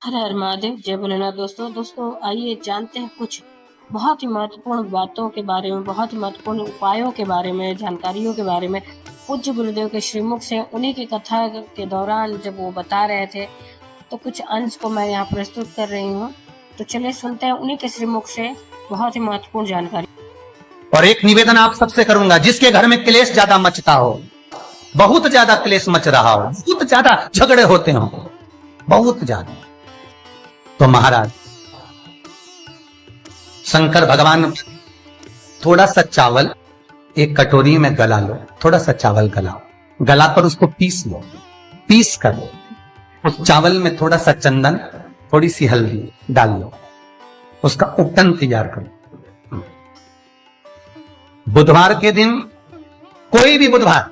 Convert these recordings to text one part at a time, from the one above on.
हर हर महादेव, जय भोलेनाथ। दोस्तों आइए जानते हैं कुछ बहुत ही महत्वपूर्ण बातों के बारे में, बहुत ही महत्वपूर्ण उपायों के बारे में, जानकारियों के बारे में। पूज्य गुरुदेव के श्रीमुख से उन्हीं की कथा के दौरान जब वो बता रहे थे, तो कुछ अंश को मैं यहाँ प्रस्तुत कर रही हूँ। तो चलिए सुनते हैं उन्हीं के श्रीमुख से बहुत ही महत्वपूर्ण जानकारी। और एक निवेदन आप सबसे करूंगा, जिसके घर में क्लेश ज्यादा मचता हो, बहुत ज्यादा क्लेश मच रहा हो, बहुत ज्यादा झगड़े होते हो, बहुत ज्यादा, तो महाराज शंकर भगवान थोड़ा सा चावल एक कटोरी में गला लो, थोड़ा सा चावल गलाओ, गलाकर उसको पीस लो, पीस कर उस चावल में थोड़ा सा चंदन, थोड़ी सी हल्दी डाल लो, उसका उपटन तैयार करो। बुधवार के दिन, कोई भी बुधवार,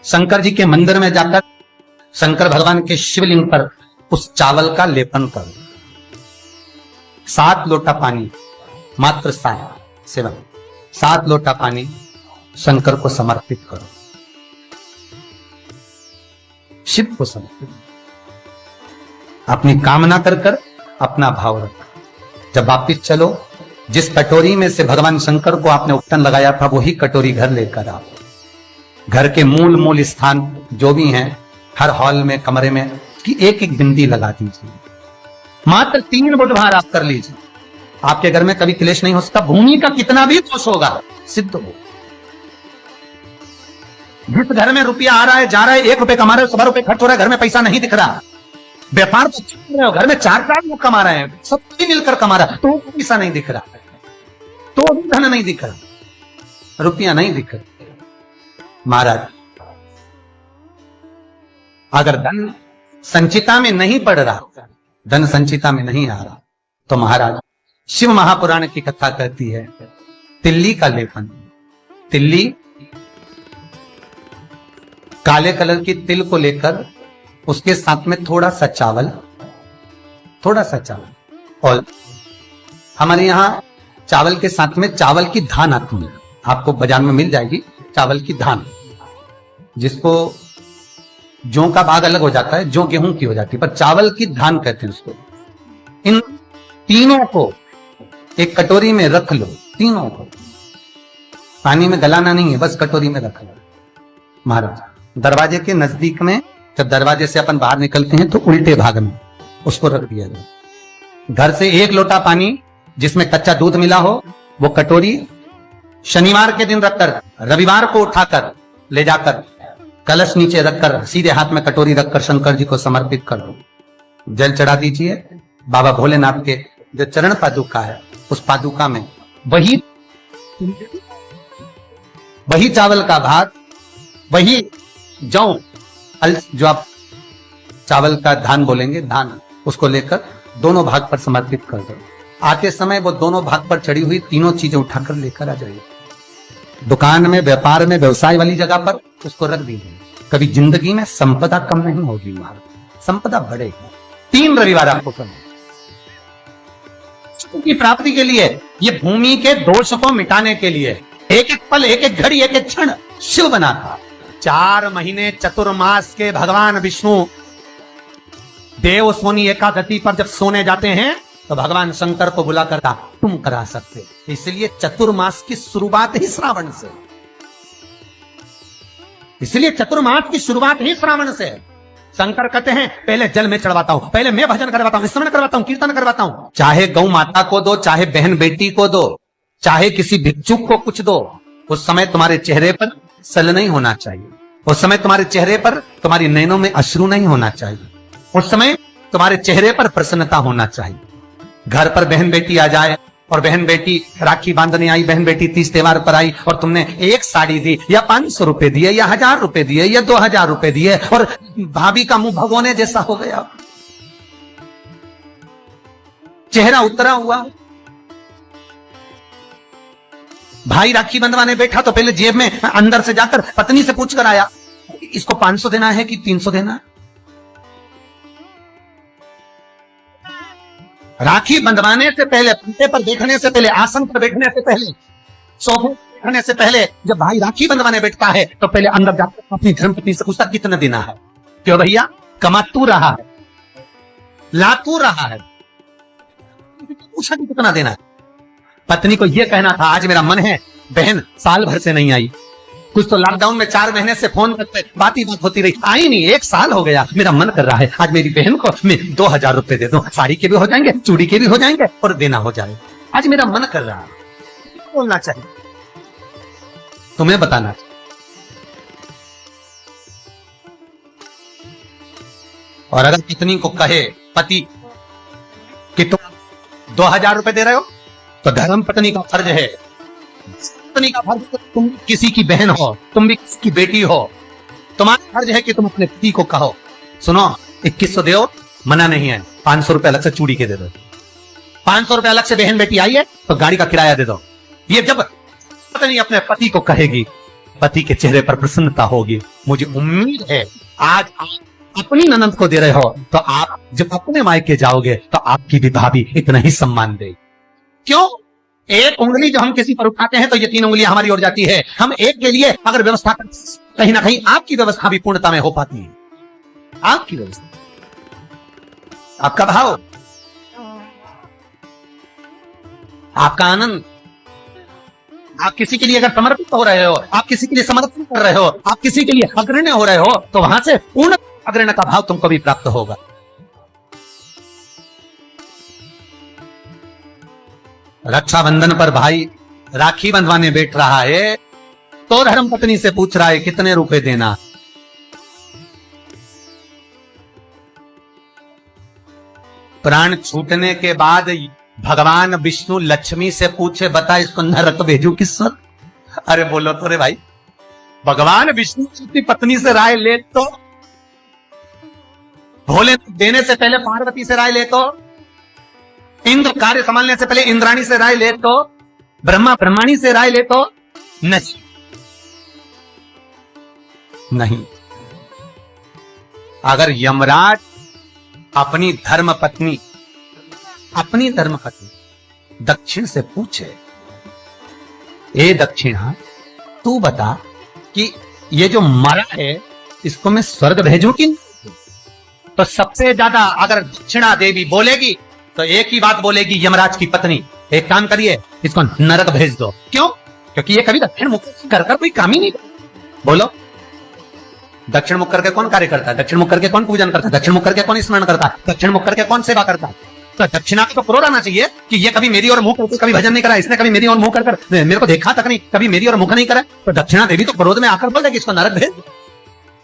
शंकर जी के मंदिर में जाकर शंकर भगवान के शिवलिंग पर उस चावल का लेपन करो। 7 लोटा पानी, मात्र 7 लोटा पानी शंकर को समर्पित करो, शिव को समर्पित। अपनी कामना कर अपना भाव रखो। जब वापिस चलो, जिस कटोरी में से भगवान शंकर को आपने उपटन लगाया था, वही कटोरी घर लेकर आओ। घर के मूल स्थान जो भी हैं, हर हॉल में, कमरे में की एक बिंदी लगा दीजिए। मात्र 3 बुधवार आप कर लीजिए। आपके घर में कभी क्लेश नहीं हो सकता। भूमि का कितना भी दोष होगा, सिद्ध हो। जिस घर में रुपया आ रहा है, जा रहा है, 1 रुपए कमा रहे हो, 100 रुपए खर्च हो रहा है, घर में पैसा नहीं दिख रहा, व्यापार तो चल रहे हो, घर में 4 लोग कमा रहे हैं, सब मिलकर कमा रहा है, तो पैसा नहीं दिख रहा, तो धन नहीं दिख रहा, रुपया नहीं दिख रहा। महाराज, अगर धन संचिता में नहीं पड़ रहा, धन संचिता में नहीं आ रहा, तो महाराज शिव महापुराण की कथा कहती है, तिल्ली का लेपन। तिल्ली, काले कलर की तिल को लेकर उसके साथ में थोड़ा सा चावल, और हमारे यहां चावल के साथ में चावल की धान आती है, आपको बाजार में मिल जाएगी चावल की धान, जिसको जौ का भाग अलग हो जाता है, जौ गेहूं की हो जाती है, पर चावल की धान कहते हैं उसको। इन तीनों को एक कटोरी में रख लो, तीनों को पानी में गलाना नहीं है, बस कटोरी में रख लो। महाराज, दरवाजे के नजदीक में, जब दरवाजे से अपन बाहर निकलते हैं तो उल्टे भाग में उसको रख दिया जाए। घर से 1 लोटा पानी जिसमें कच्चा दूध मिला हो, वो कटोरी शनिवार के दिन रखकर, रविवार को उठाकर ले जाकर कलश नीचे रखकर, सीधे हाथ में कटोरी रखकर शंकर जी को समर्पित कर दो। जल चढ़ा दीजिए। बाबा भोलेनाथ के जो चरण पादुका है, उस पादुका में वही चावल का भाग, वही जौ, जो आप चावल का धान बोलेंगे, धान, उसको लेकर दोनों भाग पर समर्पित कर दो। आते समय वो दोनों भाग पर चढ़ी हुई तीनों चीजें उठाकर लेकर आ जाइए। दुकान में, व्यापार में, व्यवसाय वाली जगह पर उसको रख दीजिए। कभी जिंदगी में संपदा कम नहीं होगी, महाराज, संपदा बढ़ेगी। 3 रविवार आपको करना की प्राप्ति के लिए, ये भूमि के दोष को मिटाने के लिए, एक एक पल, एक एक घड़ी, एक एक क्षण शिव बना था। 4 महीने चतुर्मास के भगवान विष्णु देव सोनी एकादशी पर जब सोने जाते हैं, तो भगवान शंकर को बुला करता, तुम करा सकते। इसलिए चतुर्मास की शुरुआत ही श्रावण से, इसलिए चतुर्मास की शुरुआत ही श्रावण से। शंकर कहते हैं, पहले जल में चढ़वाता हूं, पहले मैं भजन करवाता हूं, स्मरण करवाता हूं, कीर्तन करवाता हूं। चाहे गौ माता को दो, चाहे बहन बेटी को दो, चाहे किसी भिक्षुक को कुछ दो, उस समय तुम्हारे चेहरे पर सल नहीं होना चाहिए, उस समय तुम्हारे चेहरे पर, तुम्हारी नैनों में अश्रु नहीं होना चाहिए, उस समय तुम्हारे चेहरे पर प्रसन्नता होना चाहिए। घर पर बहन बेटी आ जाए, और बहन बेटी राखी बांधने आई, बहन बेटी तीज त्योहार पर आई, और तुमने एक साड़ी दी, या 500 रुपए दिए, या 1000 रुपए दिए, या 2000 रुपए दिए, और भाभी का मुंह भगोने जैसा हो गया, चेहरा उतरा हुआ। भाई राखी बंधवाने बैठा तो पहले जेब में अंदर से जाकर पत्नी से पूछ कर आया, इसको 500 देना है कि 300 देना है। राखी बंधवाने से पहले, पंते पर बैठने से पहले, आसन पर बैठने से पहले, सोफे पर बैठने से पहले, जब भाई राखी बंधवाने बैठता है, तो पहले अंदर जाकर अपनी धर्मपत्नी से पूछता कितना देना है। क्यों भैया, कमा तू रहा है, ला तू रहा है, पूछा कि कितना देना है। पत्नी को यह कहना था आज मेरा मन है, बहन साल भर से नहीं आई, कुछ तो लॉकडाउन में 4 महीने से फोन करते बात ही बात होती रही, आई नहीं, 1 साल हो गया, मेरा मन कर रहा है आज मेरी बहन को मैं 2000 रुपए दे दूं, साड़ी के भी हो जाएंगे, चूड़ी के भी हो जाएंगे और देना हो जाए, आज मेरा मन कर रहा है। बोलना चाहिए, तुम्हें बताना चाहिए। और अगर पत्नी को कहे पति कि तुम 2000 रुपए दे रहे हो, तो धर्म पत्नी का फर्ज है, पत्नी का फर्ज है, तुम भी किसी की बहन हो, तुम भी किसी की बेटी हो, तुम्हारा फर्ज है कि तुम अपने पति को कहो सुनो 2100 दो, मना नहीं है, 500 रुपए अलग से चूड़ी के दे दो, 500 रुपए अलग से बहन बेटी आई है तो गाड़ी का किराया दे दो। ये जब पत्नी अपने पति को कहेगी, पति के चेहरे पर प्रसन्नता होगी। मुझे उम्मीद है आज आप अपनी ननद को दे रहे हो, तो आप जब अपने मायके जाओगे तो आपकी भी भाभी इतना ही सम्मान देगी। क्यों? एक उंगली जो हम किसी पर उठाते हैं तो ये 3 उंगलियां हमारी ओर जाती है। हम एक के लिए अगर व्यवस्था कर, कहीं ना कहीं आपकी व्यवस्था भी पूर्णता में हो पाती है। आपकी व्यवस्था, आपका भाव, आपका आनंद, आप किसी के लिए अगर समर्पित हो रहे हो, आप किसी के लिए समर्पण कर रहे हो, आप किसी के लिए अग्रण्य हो रहे हो, तो वहां से पूर्ण अग्रण्य का भाव तुमको भी प्राप्त होगा। रक्षाबंधन पर भाई राखी बंधवाने बैठ रहा है तो धर्म पत्नी से पूछ रहा है कितने रुपए देना। प्राण छूटने के बाद भगवान विष्णु लक्ष्मी से पूछे बता इसको नरक भेजू किस वक्त? अरे बोलो तो रे भाई, भगवान विष्णु की पत्नी से राय ले तो, भोले देने से पहले पार्वती से राय ले तो, इंद्र कार्य संभालने से पहले इंद्राणी से राय ले तो, ब्रह्मा ब्रह्माणी से राय ले तो नहीं। अगर यमराज अपनी धर्मपत्नी दक्षिण से पूछे, ए दक्षिणा तू बता कि ये जो मरा है इसको मैं स्वर्ग भेजूं कि नहीं? तो सबसे ज्यादा अगर दक्षिणा देवी बोलेगी तो एक ही बात बोलेगी यमराज की पत्नी, एक काम करिए इसको नरक भेज दो। क्यों? क्योंकि ये कभी दक्षिण मुख कर कोई काम ही नहीं। बोलो, दक्षिण मुख करके कौन कार्य करता है? दक्षिण मुख करके कौन पूजन करता है? दक्षिण मुख करके कौन स्मरण करता है? दक्षिण मुख करके कौन सेवा करता है? तो दक्षिणा को प्रो रहना चाहिए कि ये कभी मेरी और मुंह करके कभी भजन नहीं करा, इसने कभी मेरी और मुंह कर मेरे को देखा तक नहीं, कभी मेरी और मुख नहीं करा, तो दक्षिणा देवी तो क्रोध में आकर बोल देगी इसको नरक भेज।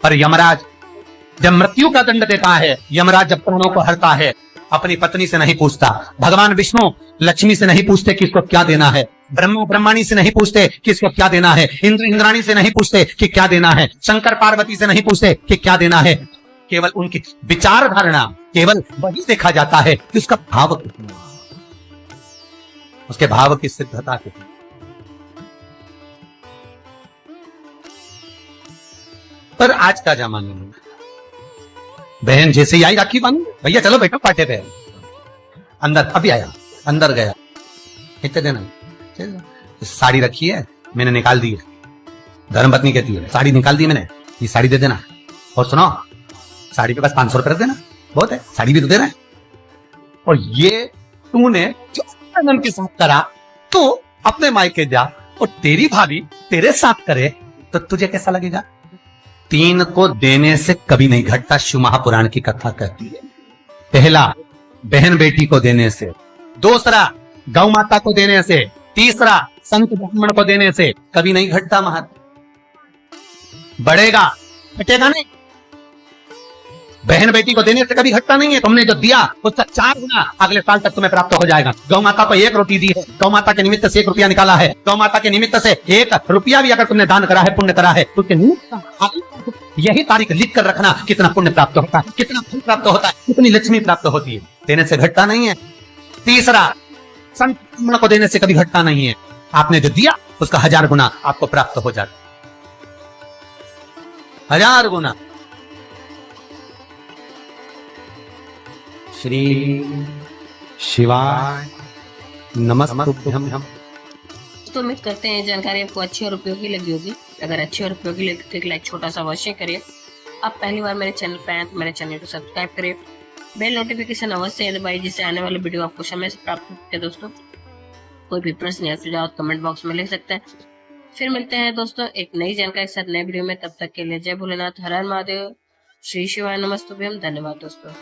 पर यमराज जब मृत्यु का दंड देता है, यमराज जब प्राणों को हरता है, अपनी पत्नी से नहीं पूछता, भगवान विष्णु लक्ष्मी से नहीं पूछते कि इसको क्या देना है, ब्रह्मा ब्रह्माणी से नहीं पूछते कि इसको क्या देना है, इंद्र इंद्राणी से नहीं पूछते कि क्या देना है, शंकर पार्वती से नहीं पूछते कि क्या देना है, केवल उनकी विचार धारणा, केवल वही देखा जाता है कि उसका भाव कितना, उसके भाव की सिद्धता कितनी। पर आज का जमाना में बहन जैसे ही आई राखी बांध, भैया चलो बैठो पाटे पे, अंदर अभी आया, अंदर गया, कितने देना, साड़ी रखी है मैंने निकाल दी है, धर्मपत्नी कहती है साड़ी निकाल दी मैंने, ये साड़ी दे देना, और सुनो साड़ी पे बस 500 रुपए रख देना, बहुत है, साड़ी भी तो दे रहा है। और ये तूने जो आनंद के साथ करा, तो अपने मायके जा और तेरी भाभी तेरे साथ करे तो तुझे कैसा लगेगा? 3 को देने से कभी नहीं घटता, शिव महापुराण की कथा कहती है। पहला बहन बेटी को देने से, दूसरा गौ माता को देने से, तीसरा संत ब्राह्मण को देने से कभी नहीं घटता महत्व, बढ़ेगा घटेगा नहीं। बहन बेटी को देने से कभी घटता नहीं है, तुमने जो दिया उसका 4 गुना अगले साल तक तुम्हें प्राप्त हो जाएगा। गौ माता को 1 रोटी दी है, गौ माता के निमित्त से 1 रुपया निकाला है, गौ माता के निमित्त से 1 रुपया भी अगर तुमने दान करा है, पुण्य करा है, उसके निमित्त यही तारीख लिख कर रखना, कितना पुण्य प्राप्त होता है, कितना फल प्राप्त होता है, कितनी लक्ष्मी प्राप्त होती है, देने से घटता नहीं है। तीसरा संत ब्राह्मण को देने से कभी घटता नहीं है, आपने जो दिया उसका 1000 गुना आपको प्राप्त हो जाता, 1000 गुना। श्री शिवाय नमस्तुभ्यं। तो उम्मीद करते हैं जानकारी आपको अच्छी और उपयोगी लगी होगी। अगर अच्छी और उपयोगी लगी तो एक लाइक छोटा सा अवश्य करिए। आप पहली बार मेरे चैनल पे आए तो मेरे चैनल को सब्सक्राइब करिए बेल नोटिफिकेशन अवश्य दबाइए जिससे आने वाला वीडियो आपको समय से प्राप्त हो सके। दोस्तों कोई भी प्रश्न या सुझाव कमेंट बॉक्स में लिख सकते हैं। फिर मिलते हैं दोस्तों एक नई जानकारी के साथ नए वीडियो में। तब तक के लिए जय भोलेनाथ, हर हर महादेव, श्री शिवाय नमस्तुभ्यम। धन्यवाद दोस्तों।